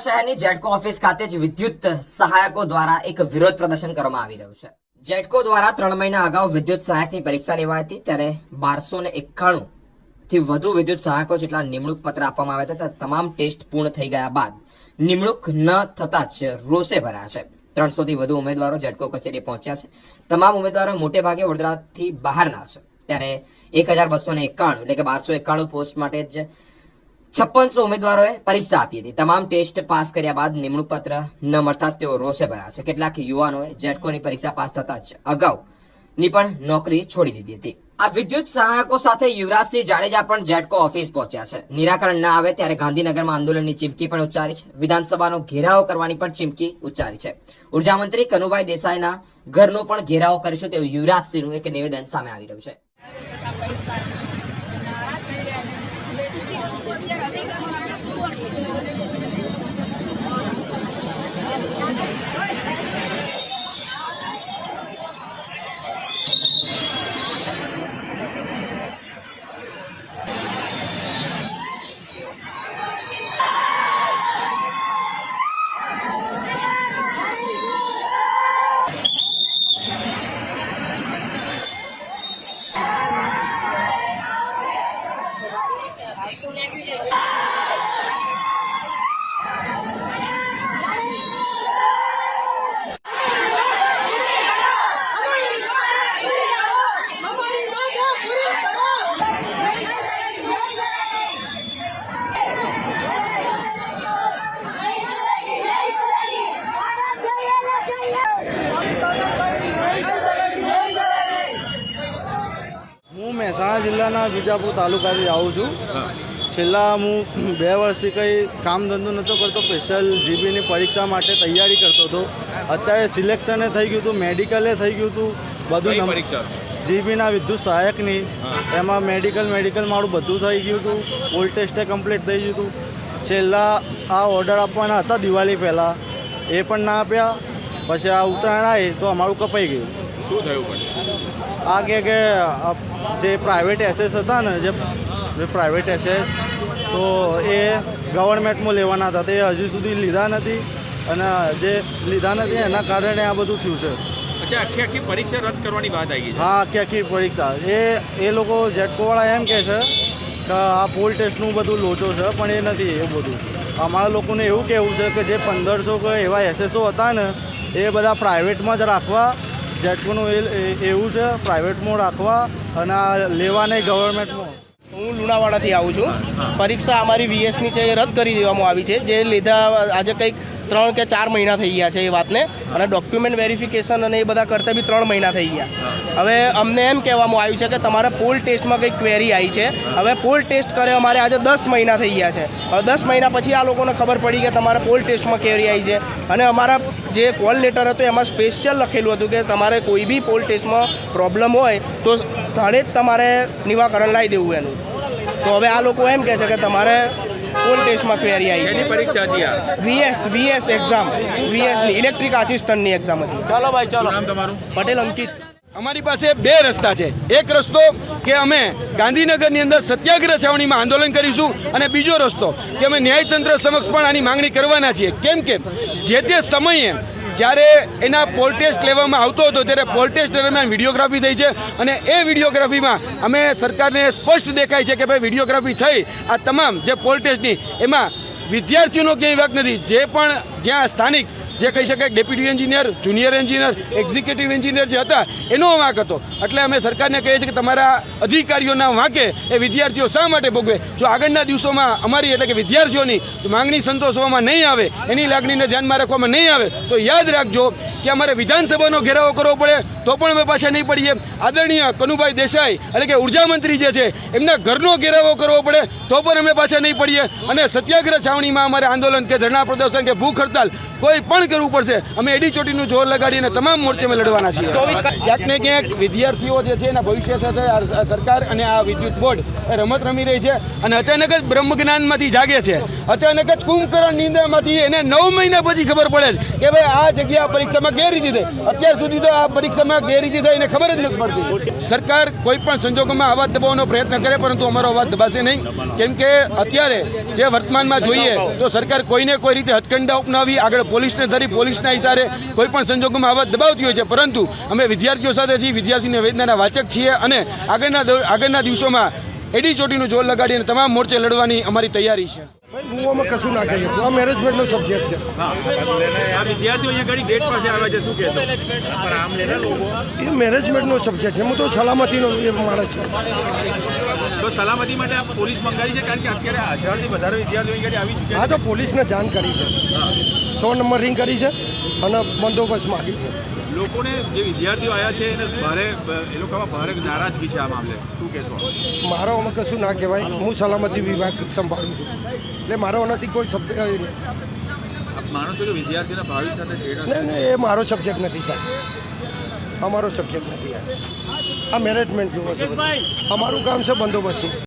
શહેરની જેટકો ઓફિસ ખાતે જ વિદ્યુત સહાયકો દ્વારા એક વિરોધ પ્રદર્શન કરવામાં આવી રહ્યું છે। જેટકો દ્વારા 3 મહિના અગાઉ વિદ્યુત સહાયકની પરીક્ષા લેવાઈ હતી, ત્યારે 1291 થી વધુ વિદ્યુત સહાયકો જેટલા નિમણૂક પત્ર આપવામાં આવ્યા હતા। તમામ ટેસ્ટ પૂર્ણ થઈ ગયા બાદ નિમણૂક ન થતા જ રોષે ભરાયા છે। 300 થી વધુ ઉમેદવારો જેટકો કચેરી પહોંચ્યા છે। તમામ ઉમેદવારો મોટે ભાગે વડોદરાથી બહારના છે, ત્યારે 1291 એટલે કે 1291 પોસ્ટ માટે જ 5600 ઉમેદવારોએ પરીક્ષા આપી હતી। તમામ ટેસ્ટ પાસ કર્યા બાદ નિમણૂક પત્ર ન મળતા જ તેઓ રોષે ભરાયા છે। કેટલાક યુવાનોએ જેટકોની પરીક્ષા પાસ થતા જ અગાઉની પણ નોકરી છોડી દીધી હતી। આ વિદ્યુત સહાયકો સાથે યુવરાજસિંહ જાડેજા પણ જેટકો ઓફિસ પહોંચ્યા છે। નિરાકરણ ન આવે ત્યારે ગાંધીનગરમાં આંદોલનની ચીમકી પણ ઉચ્ચારી છે। વિધાનસભાનો ઘેરાવો કરવાની પણ ચીમકી ઉચ્ચારી છે। ઉર્જા મંત્રી કનુભાઈ દેસાઈના ઘરનો પણ ઘેરાવો કરીશું તેવું યુવરાજસિંહનું એક નિવેદન સામે આવી રહ્યું છે। મહેસાણા જિલ્લાના વિજાપુર તાલુકાથી આવું છું। છેલ્લા હું 2 વર્ષથી કંઈ કામ ધંધો નહોતો કરતો, સ્પેશિયલ જીબીની પરીક્ષા માટે તૈયારી કરતો હતો। અત્યારે સિલેક્શને થઈ ગયું હતું, મેડિકલે થઈ ગયું હતું, બધું પરીક્ષા જીબીના વિદ્યુત સહાયકની એમાં મેડિકલ મારું બધું થઈ ગયું હતું। ઓલ ટેસ્ટે કમ્પ્લીટ થઈ ગયું હતું। છેલ્લા આ ઓર્ડર આપવાના હતા દિવાળી પહેલાં, એ પણ ના આપ્યા। પછી આ ઉત્તરાયણ આવી તો અમારું કપાઈ ગયું। શું થયું પછી? આ કે જે પ્રાઇવેટ એસેસ હતા ને, જે પ્રાઇવેટ એસેસ તો એ ગવર્મેન્ટમાં લેવાના હતા, તે હજુ સુધી લીધા નથી, અને જે લીધા નથી એના કારણે આ બધું થયું છે। અચ્છા, આખી પરીક્ષા રદ કરવાની વાત આવી છે? હા, આખી પરીક્ષા એ લોકો જેટકોવાળા એમ કહે છે કે આ પોલ ટેસ્ટનું બધું લોચો છે, પણ એ નથી એવું બધું। અમારા લોકોને એવું કહેવું છે કે જે 1500 કે એવા એસએસઓ હતા ને એ બધા પ્રાઇવેટમાં જ રાખવા। જેટકોનું એવું છે પ્રાઇવેટમાં રાખવા અને લેવા નહીં ગવર્મેન્ટમાં। હું લુણાવાડાથી આવું છું। પરીક્ષા અમારી વીએસની છે એ રદ કરી દેવામાં આવી છે, જે લીધા આજે કંઈક 3 કે 4 મહિના થઈ ગયા છે એ વાતને, અને ડોક્યુમેન્ટ વેરિફિકેશન અને એ બધા કરતાં બી 3 મહિના થઈ ગયા। હવે અમને એમ કહેવામાં આવ્યું છે કે તમારે પોલ ટેસ્ટમાં કંઈક ક્વેરી આવી છે। હવે પોલ ટેસ્ટ કરે અમારે આજે 10 મહિના થઈ ગયા છે। હવે 10 મહિના પછી આ લોકોને ખબર પડી કે તમારે પોલ ટેસ્ટમાં ક્વેરી આવી છે, અને અમારા જે કોલ લેટર હતો એમાં સ્પેશિયલ લખેલું હતું કે તમારે કોઈ બી પોલ ટેસ્ટમાં પ્રોબ્લેમ હોય તો સ્થળે જ તમારે નિવાકરણ લાવી દેવું એનું। તો હવે આ લોકો એમ કહે છે કે તમારે પોલ ટેસ્ટમાં ક્વેરી આવી છે। પરીક્ષા હતી આ? વીએસ એક્ઝામ, વીએસની ઇલેક્ટ્રિક આસિસ્ટન્ટની એક્ઝામ હતી। ચાલો ભાઈ ચાલો। નામ તમારું? પટેલ અંકિત। અમારી પાસે 2 રસ્તા છે। એક રસ્તો કે અમે ગાંધીનગરની અંદર સત્યાગ્રહ છાવણીમાં આંદોલન કરીશું, અને બીજો રસ્તો કે અમે ન્યાયતંત્ર સમક્ષ પણ આની માંગણી કરવાના છીએ। કેમ કે જે તે સમયે જ્યારે એના પોલ ટેસ્ટ લેવામાં આવતો હતો ત્યારે પોલ ટેસ્ટ દરમિયાન વિડીયોગ્રાફી થઈ છે, અને એ વિડીયોગ્રાફીમાં અમે સરકારને સ્પષ્ટ દેખાય છે કે ભાઈ વિડીયોગ્રાફી થઈ આ તમામ જે પોલ ટેસ્ટની એમાં વિદ્યાર્થીઓનો ક્યાંય વાંક નથી। જે પણ જ્યાં સ્થાનિક જે કહી શકાય deputy engineer, junior engineer, executive engineer જે હતા એનો વાંક હતો। એટલે અમે સરકારને કહીએ છીએ કે તમારા અધિકારીઓના વાંકે એ વિદ્યાર્થીઓ શા માટે ભોગવે? જો આગળના દિવસોમાં અમારી એટલે કે વિદ્યાર્થીઓની માંગણી સંતોષવામાં નહીં આવે, એની લાગણીને ધ્યાનમાં રાખવામાં નહીં આવે, તો યાદ રાખજો કે અમારે વિધાનસભાનો ઘેરાવો કરવો પડે તો પણ અમે પાછા નહીં પડીએ। આદરણીય કનુભાઈ દેસાઈ એટલે કે ઉર્જા મંત્રી જે છે એમના ઘરનો ઘેરાવો કરવો પડે તો પણ અમે પાછા નહીં પડીએ। અને સત્યાગ્રહ છાવણીમાં અમારે આંદોલન કે ધરણા પ્રદર્શન કે ભૂખ હડતાલ કોઈ પણ પણ કરવું પડશે. અમે એડી ચોટીનું જોર લગાડીને તમામ મોરચે અમે લડવાના છીએ. ક્યાંક ને ક્યાંક વિદ્યાર્થીઓ જે છે એના ભવિષ્ય સાથે આ સરકાર અને આ વિદ્યુત બોર્ડ એ રમત રમી રહી છે અને અચાનક જ બ્રહ્મ જ્ઞાનમાંથી જાગે છે. અચાનક જ કુંભકર્ણ નિંદ્રામાંથી એને 9 મહિના પછી ખબર પડે છે કે ભાઈ આ જગ્યા પરીક્ષામાં ગેરરીતિ થઈ. અત્યાર સુધી તો આ પરીક્ષામાં ગેરરીતિ થઈ એને ખબર જ નથી પડતી. સરકાર કોઈ પણ સંજોગોમાં અવાજ દબાવવાનો પ્રયત્ન કરે પરંતુ અમારો અવાજ દબાશે નહીં, કેમ કે અત્યારે જે વર્તમાનમાં જોઈએ તો સરકાર કોઈને કોઈ રીતે હથકંડા અપનાવી આગળ પોલીસને ધરી પોલીસના ઇશારે કોઈ પણ સંજોગોમાં અવાજ દબાવતી હોય છે. પરંતુ અમે વિદ્યાર્થીઓ સાથે છીએ, વિદ્યાર્થીની વેદનાના વાચક છીએ અને આગળના દિવસોમાં એડી ચોટીનું જોર લગાડીને તમામ મોરચે લડવાની અમારી તૈયારી છે. ભાઈ હું આમાં કશું ના કહી શકું. આ મેનેજમેન્ટનો સબ્જેક્ટ છે. આ વિદ્યાર્થીઓ અહીંયા ગાડી ગેટ પાસે આવ્યા છે, શું કહેશો? એ મેનેજમેન્ટનો સબ્જેક્ટ છે. હું તો સલામતીનો એ માણસ છું. તો સલામતી માટે આ પોલીસ મંગાવી છે, કારણ કે અત્યારે 1000થી વધારે વિદ્યાર્થીઓ અહીં ગાડી આવી ચૂક્યા હા તો પોલીસને જાણ કરી છે, 100 નંબર રિંગ કરી છે અને બંદોબસ્ત માગી છે. લોકોને જે વિદ્યાર્થીઓ આવ્યા છે એને ભારે એ લોકોમાં ભારે નારાજગી છે આ મામલે, શું કહેશો? મારો આમાં કશું ના કહેવાય. હું સલામતી વિભાગ સંભાળું છું એટલે મારો આનાથી કોઈ શબ્દ નહીં. આપ માનો છો કે વિદ્યાર્થીઓના ભાવિ સાથે છેડા? નહીં એ મારો સબ્જેક્ટ નથી સાહેબ, અમારો સબ્જેક્ટ નથી. આ મેનેજમેન્ટ જોવો છે બધું. અમારું કામ છે બંદોબસ્તનું.